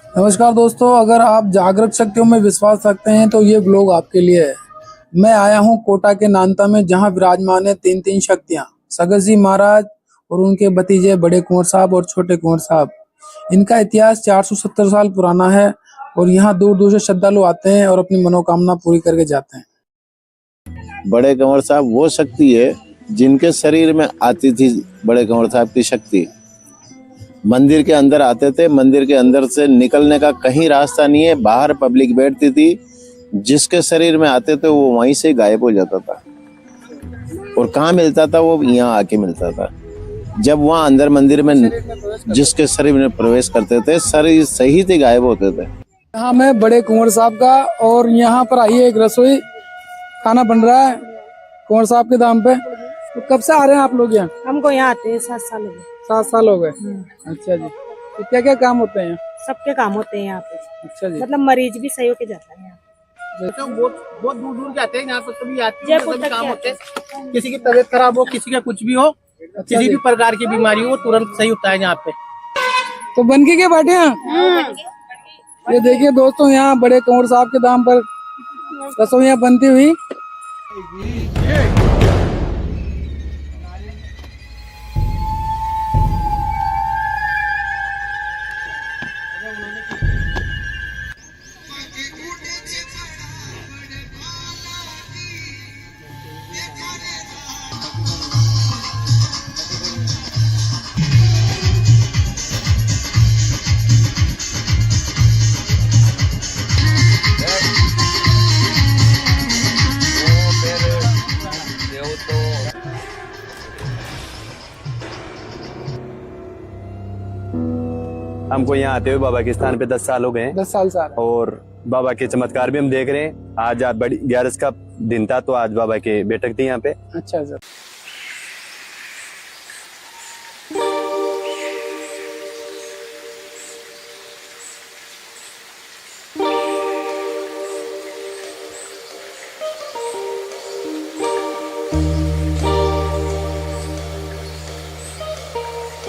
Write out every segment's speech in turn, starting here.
नमस्कार दोस्तों, अगर आप जागृत शक्तियों में विश्वास रखते हैं तो ये ब्लॉग आपके लिए है। मैं आया हूँ कोटा के नानता में, जहाँ विराजमान है तीन शक्तियाँ, सगत जी महाराज और उनके भतीजे बड़े कुंवर साहब और छोटे कुंवर साहब। इनका इतिहास 470 साल पुराना है और यहाँ दूर दूर से श्रद्धालु आते हैं और अपनी मनोकामना पूरी करके जाते हैं। बड़े कंवर साहब वो शक्ति है जिनके शरीर में आती थी बड़े कंवर साहब की शक्ति। मंदिर के अंदर आते थे, मंदिर के अंदर से निकलने का कहीं रास्ता नहीं है, बाहर पब्लिक बैठती थी, जिसके शरीर में आते थे वो वहीं से गायब हो जाता था। और कहाँ मिलता था? वो यहाँ आके मिलता था। जब वहाँ अंदर मंदिर में जिसके शरीर में प्रवेश करते थे, शरीर सही से गायब होते थे। यहाँ मैं बड़े कुंवर साहब का, और यहाँ पर आई है एक रसोई, खाना बन रहा है कुंवर साहब के दाम पे। तो कब से आ रहे हैं आप लोग यहाँ? हमको यहाँ आते हैं 7 साल हो गए। 7 साल हो गए। अच्छा जी। तो क्या क्या काम होते हैं? सबके काम होते हैं यहाँ पे। अच्छा जी। मतलब मरीज भी सही होके जाता है यहाँ। तो बहुत दूर दूर के आते हैं यहाँ पर, सभी आते हैं, जयपुर सभी तक काम के होते हैं। किसी की तबीयत खराब हो, किसी का कुछ भी हो, किसी भी प्रकार की बीमारी हो, तुरंत सही होता है यहाँ पे। तो बनके क्या बैठे हैं? ये देखिए दोस्तों, यहाँ बड़े कुंवर साहब के दाम पर रसोइयाँ बनती हुई। हमको यहाँ आते हुए बाबा के स्थान पे 10 साल हो गए हैं। 10 साल से आ रहे हैं। और बाबा के चमत्कार भी हम देख रहे हैं। आज बड़ी 11 का दिन था, तो आज बाबा के बैठक थी यहाँ पे। अच्छा सर।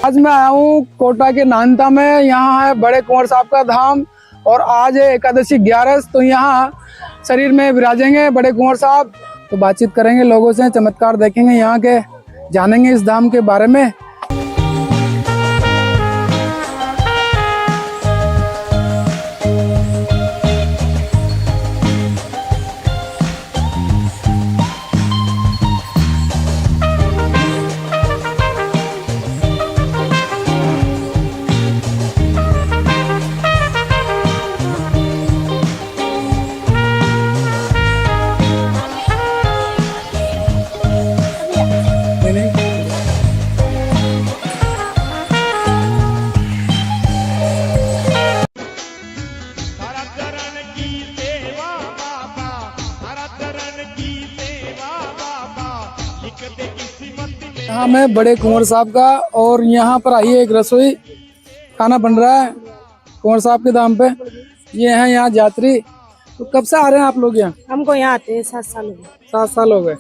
आज मैं आया हूँ कोटा के नानता में। यहाँ है बड़े कुंवर साहब का धाम, और आज है एकादशी 11। तो यहाँ शरीर में विराजेंगे बड़े कुंवर साहब। तो बातचीत करेंगे लोगों से, चमत्कार देखेंगे यहाँ के, जानेंगे इस धाम के बारे में। यहाँ मैं बड़े कुंवर साहब का, और यहाँ पर आई है एक रसोई, खाना बन रहा है कुंवर साहब के दाम पे। ये हैं यहाँ यात्री। तो कब से आ रहे हैं आप लोग यहाँ? हमको यहाँ आते हैं 7 साल हो गए। 7 साल हो गए।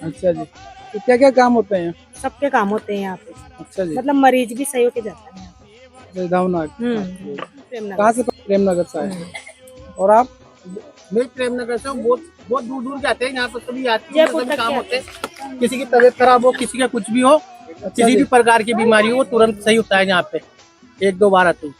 अच्छा जी। तो क्या क्या काम होते हैं? सबके काम होते हैं यहाँ पे। अच्छा जी। मतलब मरीज भी सही होके जाता है यहाँ धावनाग। पे। कहाँ से? प्रेमनगर से आए। और आप? मैं प्रेमनगर से हूँ। बहुत दूर दूर के आते हैं यहाँ पर, सभी आते हैं, जयपुर सभी तक काम के होते हैं। किसी की तबीयत खराब हो, किसी का कुछ भी हो, किसी भी प्रकार की बीमारी हो, तुरंत सही होता है यहाँ पे। 1-2 बार आते हैं।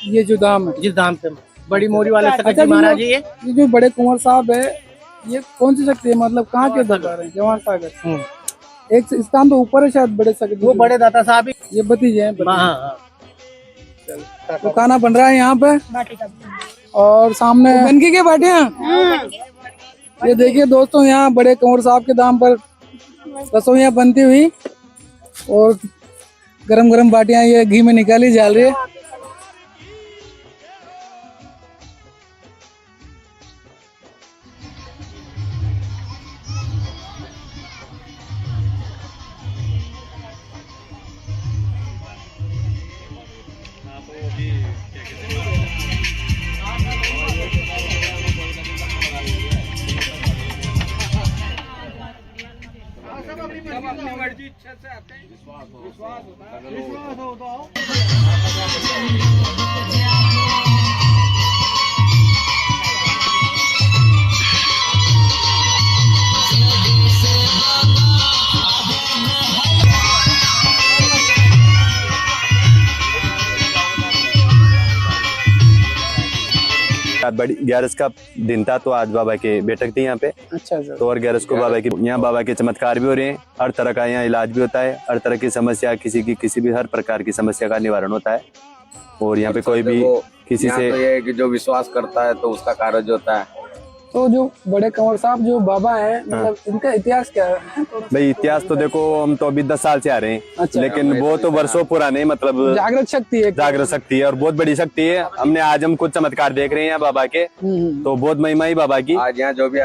ये जो धाम है, जिस धाम पे बड़ी मोरी वाले अच्छा, सगत जी महाराज जी है। ये जो बड़े कुंवर साहब है, ये कौन सी शक्ति है? मतलब कहाँ के दरबार है? जवाहर सागर। एक स्थान तो ऊपर है शायद बड़े सकती। वो बड़े दाता साहब ही। ये भतीजे हैं। हाँ। तो खाना बन रहा है यहाँ पे, और सामने बनके के बैठे हैं। ये देखिए दोस्तों, यहाँ बड़े कुंवर साहब के दाम पर रसोइयाँ बनती हुई, और गरम गरम बाटियां ये घी में निकाली जा रही है। अपनी मर्जी इच्छा से आते हैं। विश्वास होता है। आज बड़ी 11 का दिन था तो आज बाबा की बैठक थी यहाँ पे। अच्छा सर। तो और 11 को बाबा की यहाँ बाबा के चमत्कार भी हो रहे हैं, हर तरह का यहाँ इलाज भी होता है, हर तरह की समस्या किसी भी हर प्रकार की समस्या का निवारण होता है। और यहाँ पे कोई भी किसी यहाँ से तो ये है कि जो विश्वास करता है तो उसका कार्य होता है। तो जो बड़े कंवर साहब जो बाबा है, मतलब इनका इतिहास क्या है? भाई इतिहास तो देखो, हम तो अभी 10 साल से आ रहे हैं। अच्छा। लेकिन वो तो वर्षों पुराने, मतलब जागृत शक्ति है। जागृत शक्ति है और बहुत बड़ी शक्ति है। हमने आज हम कुछ चमत्कार देख रहे हैं यहाँ बाबा के, तो बहुत महिमा ही बाबा की। आज यहाँ जो भी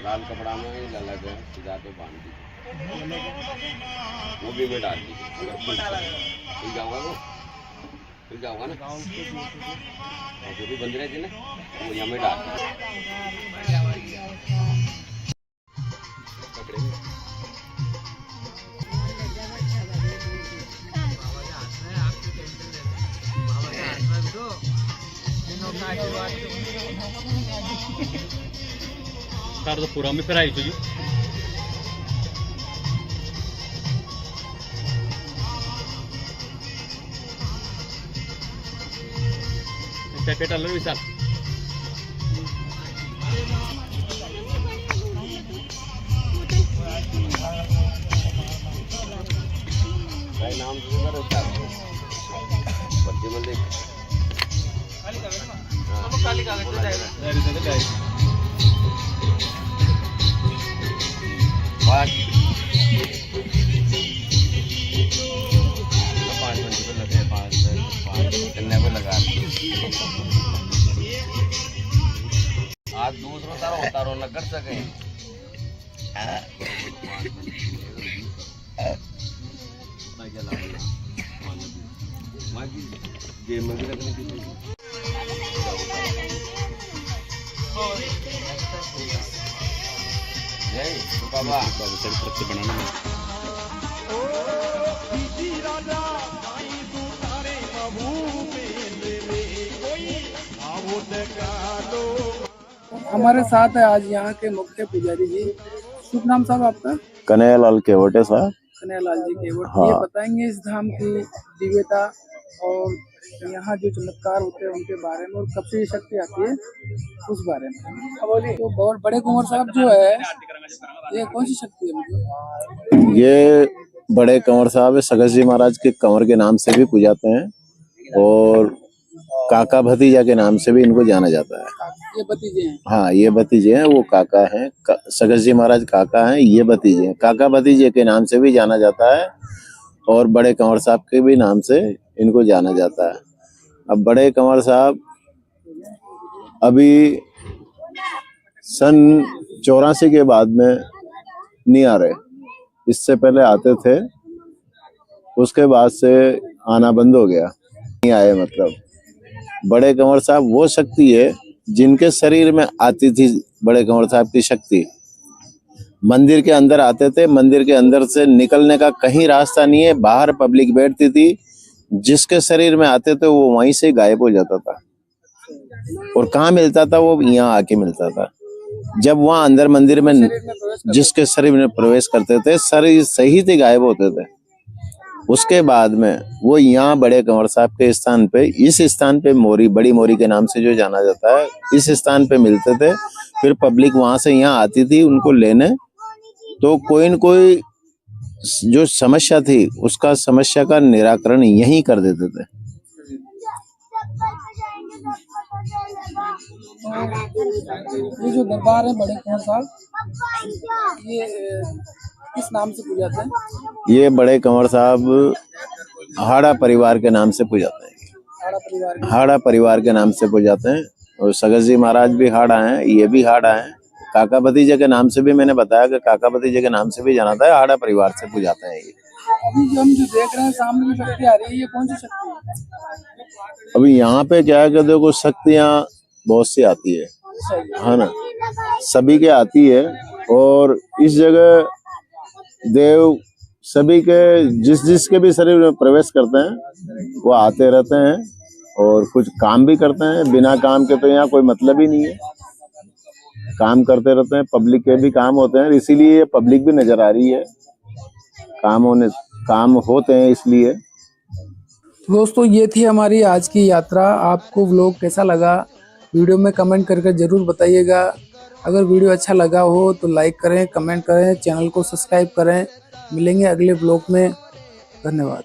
लाल कपड़ा में ही अलग है, सिजा के बांध दी, वो भी मैं डाल दी। खुल जाऊंगा वो, खुल जाऊंगा ना, जो भी बंद रहती ना वो यहाँ में डाल तो पूरा में फिर आई चाहिए पैकेट अलग विशाल नाम बच्चे में देख पाँच मिनट तो लगे, पाँच चलने को लगा। आज दूसरों तारो तारो न कर सके। वहाँ की जेब में भी रखने की चीज़। नहीं तो बाबा तरफ से बनाना है। हमारे साथ है आज यहाँ के मुख्य पुजारी जी। शुभ नाम साहब आपका? कन्हैयालाल केवटे साहब। कन्हैयालाल जी केवट। हाँ। ये बताएंगे इस धाम की दिव्यता और यहाँ जो चमत्कार होते हैं उनके बारे में, और कब से ये शक्ति आती है उस बारे में। तो बहुत बड़े कुंवर साहब जो है ये कौन सी शक्ति है मतलब? ये बड़े कंवर साहब सगत जी महाराज के कंवर के नाम से भी पूजाते हैं और काका भतीजा के नाम से भी इनको जाना जाता है। ये भतीजे हैं? हाँ, ये भतीजे हैं, वो काका हैं। सगत जी महाराज काका हैं, ये भतीजे हैं। काका भतीजे के नाम से भी जाना जाता है और बड़े कंवर साहब के भी नाम से इनको जाना जाता है। अब बड़े कंवर साहब अभी सन 84 के बाद में नहीं आ रहे, इससे पहले आते थे, उसके बाद से आना बंद हो गया, नहीं आए। मतलब बड़े कंवर साहब वो शक्ति है जिनके शरीर में आती थी बड़े कंवर साहब की शक्ति। मंदिर के अंदर आते थे, मंदिर के अंदर से निकलने का कहीं रास्ता नहीं है, बाहर पब्लिक बैठती थी, जिसके शरीर में आते थे वो वहीं से गायब हो जाता था। और कहाँ मिलता था? वो यहाँ आके मिलता था। जब वहाँ अंदर मंदिर में जिसके शरीर में प्रवेश करते थे, शरीर सही से गायब होते थे। उसके बाद में वो यहाँ बड़े कंवर साहब के स्थान पे, इस स्थान पे मोरी, बड़ी मोरी के नाम से जो जाना जाता है, इस स्थान पे मिलते थे। फिर पब्लिक वहां से यहाँ आती थी उनको लेने, तो कोई न कोई जो समस्या थी उसका समस्या का निराकरण यहीं कर देते थे। ये जो दरबार है बड़े कंवर साहब, ये किस नाम से पूजाते हैं? ये बड़े कंवर साहब हाड़ा परिवार के नाम से पूजाते हैं। हाड़ा परिवार के? हाड़ा परिवार के नाम से पूजाते हैं। और सगत जी महाराज भी हाड़ा हैं, ये भी हाड़ा हैं। काका भतीजे के नाम से भी मैंने बताया कि काका भतीजे के नाम से भी जाना था, हाड़ा परिवार से पूजाते हैं। ये अभी जो हम जो देख रहे हैं सामने में शक्ति आ रही है, ये कौन सी शक्ति है? अभी यहाँ पे क्या है कि देखो शक्तियाँ बहुत सी आती है ना, सभी के आती है। और इस जगह देव सभी के जिसके भी शरीर में प्रवेश करते हैं वो आते रहते हैं और कुछ काम भी करते हैं। बिना काम के तो यहाँ कोई मतलब ही नहीं है, काम करते रहते हैं। पब्लिक के भी काम होते हैं, इसीलिए पब्लिक भी नजर आ रही है। काम होते हैं इसलिए। दोस्तों ये थी हमारी आज की यात्रा। आपको व्लॉग कैसा लगा वीडियो में कमेंट करके जरूर बताइएगा। अगर वीडियो अच्छा लगा हो तो लाइक करें, कमेंट करें, चैनल को सब्सक्राइब करें। मिलेंगे अगले व्लॉग में। धन्यवाद।